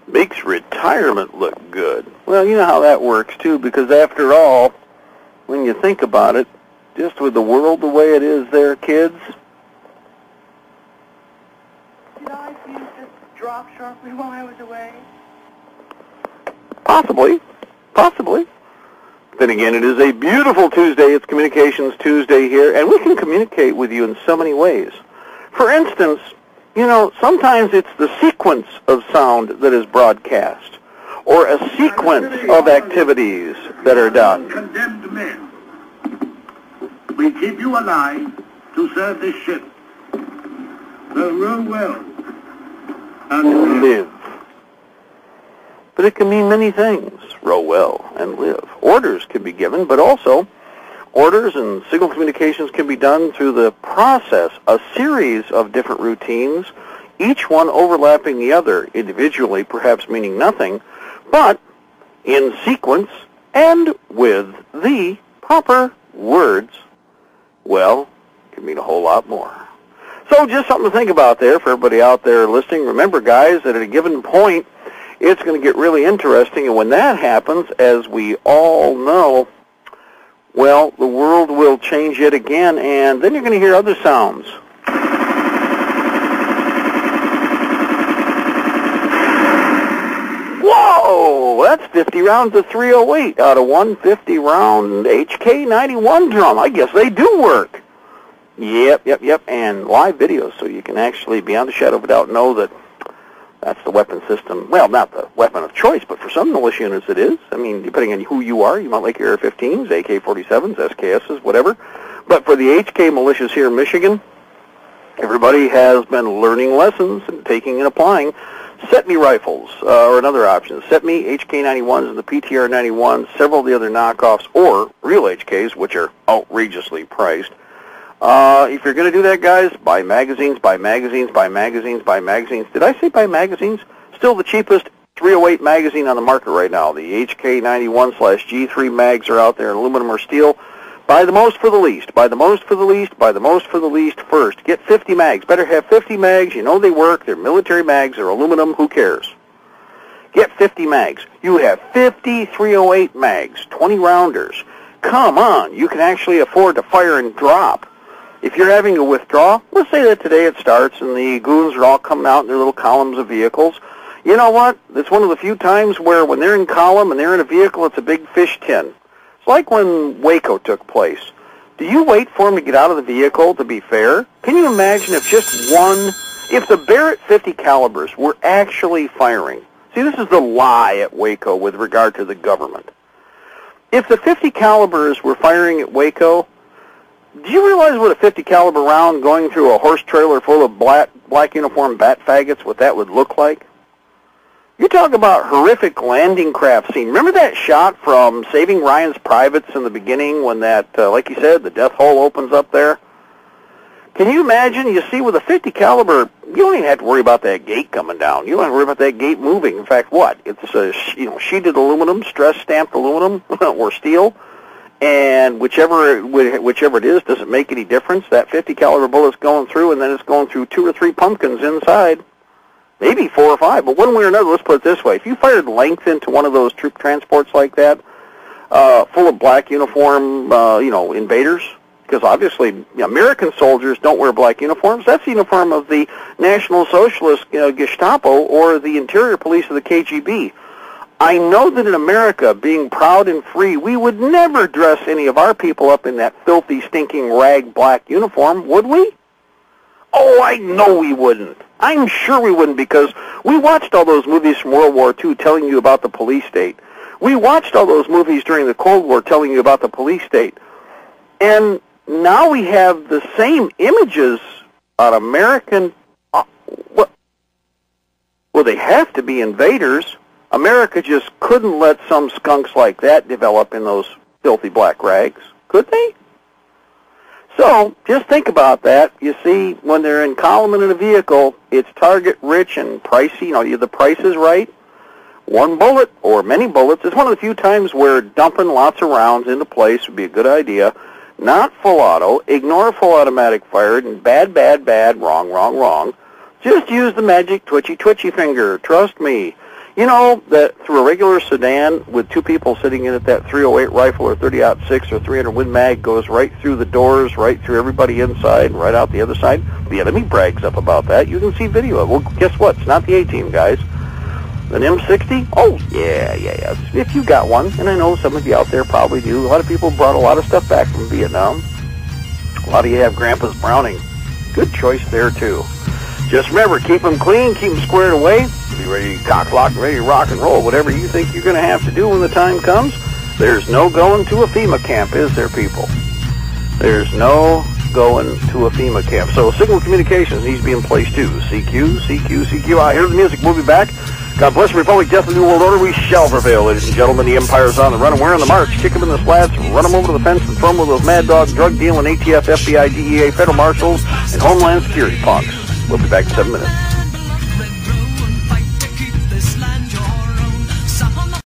Makes retirement look good. Well, you know how that works, too, because after all, when you think about it, just with the world the way it is there, kids. Did I fuse just drop sharply while I was away? Possibly. Possibly. Then again, it is a beautiful Tuesday. It's Communications Tuesday here, and we can communicate with you in so many ways. For instance, you know, sometimes it's the sequence of sound that is broadcast, or a sequence of activities that are done. Condemned men. We keep you alive to serve this ship. So row well and live. But it can mean many things. Row well and live. Orders can be given, but also orders and signal communications can be done through the process, a series of different routines, each one overlapping the other, individually perhaps meaning nothing, but in sequence and with the proper words, well, it can mean a whole lot more. So just something to think about there for everybody out there listening. Remember, guys, that at a given point, it's going to get really interesting, and when that happens, as we all know, well, the world will change yet again, and then you're going to hear other sounds. Whoa! That's 50 rounds of 308 out of 150-round HK91 drum. I guess they do work. Yep, and live videos, so you can actually, beyond a shadow of a doubt, know that that's the weapon system. Well, not the weapon of choice, but for some militia units it is. I mean, depending on who you are, you might like your AR-15s, AK-47s, SKSs, whatever. But for the HK militias here in Michigan, everybody has been learning lessons and taking and applying SETME rifles, or another option. SETME, HK-91s, and the PTR-91s, several of the other knockoffs, or real HKs, which are outrageously priced. If you're going to do that, guys, buy magazines, buy magazines, buy magazines, buy magazines. Did I say buy magazines? Still the cheapest 308 magazine on the market right now. The HK91/G3 mags are out there, aluminum or steel. Buy the most for the least. Buy the most for the least. Buy the most for the least first. Get 50 mags. Better have 50 mags. You know they work. They're military mags. They're aluminum. Who cares? Get 50 mags. You have 50 308 mags, 20 rounders. Come on. You can actually afford to fire and drop. If you're having to withdraw, let's say that today it starts and the goons are all coming out in their little columns of vehicles. You know what? It's one of the few times where when they're in column and they're in a vehicle, it's a big fish tin. It's like when Waco took place. Do you wait for them to get out of the vehicle to be fair? Can you imagine if just one, if the Barrett 50 calibers were actually firing? See, this is the lie at Waco with regard to the government. If the 50 calibers were firing at Waco, do you realize what a 50 caliber round going through a horse trailer full of black uniform bat faggots, what that would look like? You talk about horrific landing craft scene. Remember that shot from Saving Ryan's Privates in the beginning when that, like you said, the death hole opens up there? Can you imagine? You see, with a 50 caliber, you don't even have to worry about that gate coming down. You don't have to worry about that gate moving. In fact, what? It's sheeted aluminum, stress stamped aluminum or steel. And whichever it is, doesn't make any difference. That 50 caliber bullet's going through, and then it's going through 2 or 3 pumpkins inside, maybe 4 or 5. But one way or another, let's put it this way: if you fired length into one of those troop transports like that, full of black uniform, invaders, because obviously American soldiers don't wear black uniforms. That's the uniform of the National Socialist Gestapo or the Interior Police of the KGB. I know that in America, being proud and free, we would never dress any of our people up in that filthy, stinking rag black uniform, would we? Oh, I know we wouldn't. I'm sure we wouldn't, because we watched all those movies from World War II telling you about the police state. We watched all those movies during the Cold War telling you about the police state. And now we have the same images on American... well, they have to be invaders. America just couldn't let some skunks like that develop in those filthy black rags, could they? So, just think about that. You see, when they're in column and in a vehicle, it's target-rich and pricey. The price is right. One bullet or many bullets is one of the few times where dumping lots of rounds into place would be a good idea. Not full auto. Ignore full automatic fired. And bad, wrong. Just use the magic twitchy finger. Trust me. You know that through a regular sedan with two people sitting in it, that 308 rifle or 30-06 or 300 Win Mag goes right through the doors, right through everybody inside, right out the other side. The enemy brags up about that. You can see video of it. Well, guess what? It's not the A-Team, guys. An M60? Oh, yeah. If you got one, and I know some of you out there probably do. A lot of people brought a lot of stuff back from Vietnam. A lot of you have Grandpa's Browning. Good choice there, too. Just remember, keep them clean, keep them squared away. Be ready to cock lock, ready to rock and roll. Whatever you think you're going to have to do when the time comes. There's no going to a FEMA camp, is there, people? There's no going to a FEMA camp. So signal communications needs to be in place, too. CQ. I hear the music. We'll be back. God bless the Republic, death of the New World Order. We shall prevail, ladies and gentlemen. The Empire's on the run, and we're on the march. Kick them in the slats, run them over to the fence, and throw them with those mad dog, drug-dealing ATF, FBI, DEA, federal marshals, and Homeland Security punks. We'll be back in 7 minutes.